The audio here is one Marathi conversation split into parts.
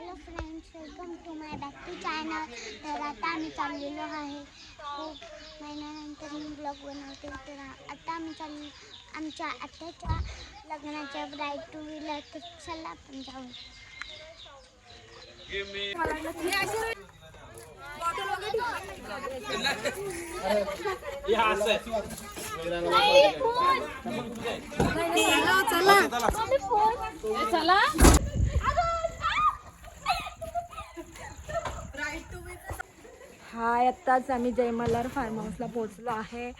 Hello friends, welcome to my back to channel. तर आता आम्ही चाललेलो आहे, खूप महिन्यानंतर मी ब्लॉग बनवते. तर आता आम्ही आमच्या आत्याच्या लग्नाच्या ब्राईड टू व्हीलर. तर चला आपण जाऊ. चला हाय, आत्ताच आम्ही जय मल्हार फार्म हाऊसला पोहोचलो आहे.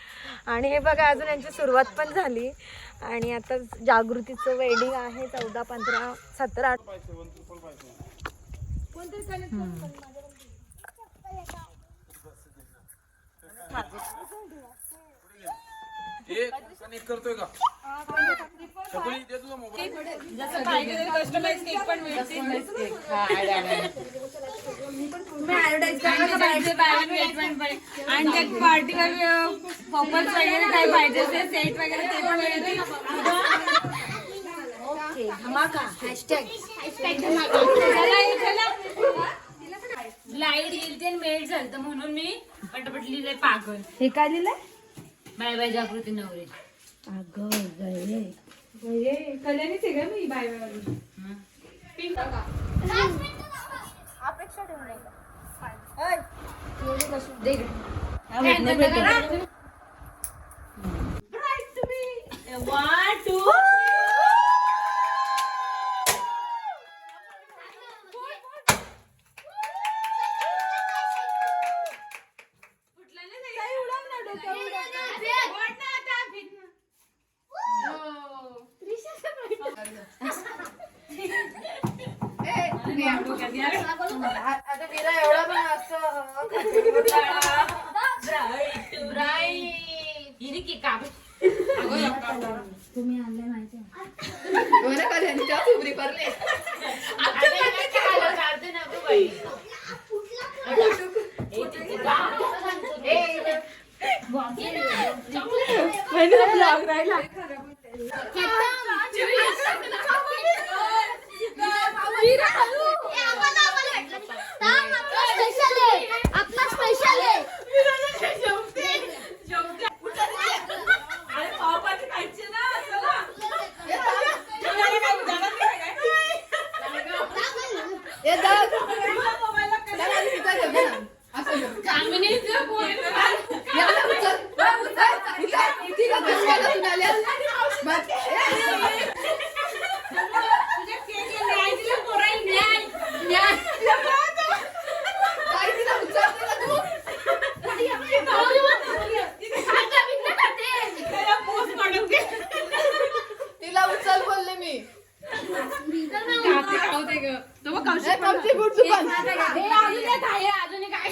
आणि हे बघा, अजून यांची सुरुवात पण झाली. आणि आता जागृतीचं वेडिंग आहे 14, 15, 17. करतोय का आणि त्या पार्टीवर पॉपर्स वगैरे काय पाहिजे ते सेट वगैरे ते पण मिळतील. ओके, धमाका लाईट गेली ते मेट झालं म्हणून मी पटपट लिहिलंय पागल. हे काय लिहिलंय? बाय बाय जागृती नवरे. अगं गये कल्याणीच आहे का मी बाय बाय पिंक अपेक्षा ठेवू नये तुम्ही आणले माहिती अजून काय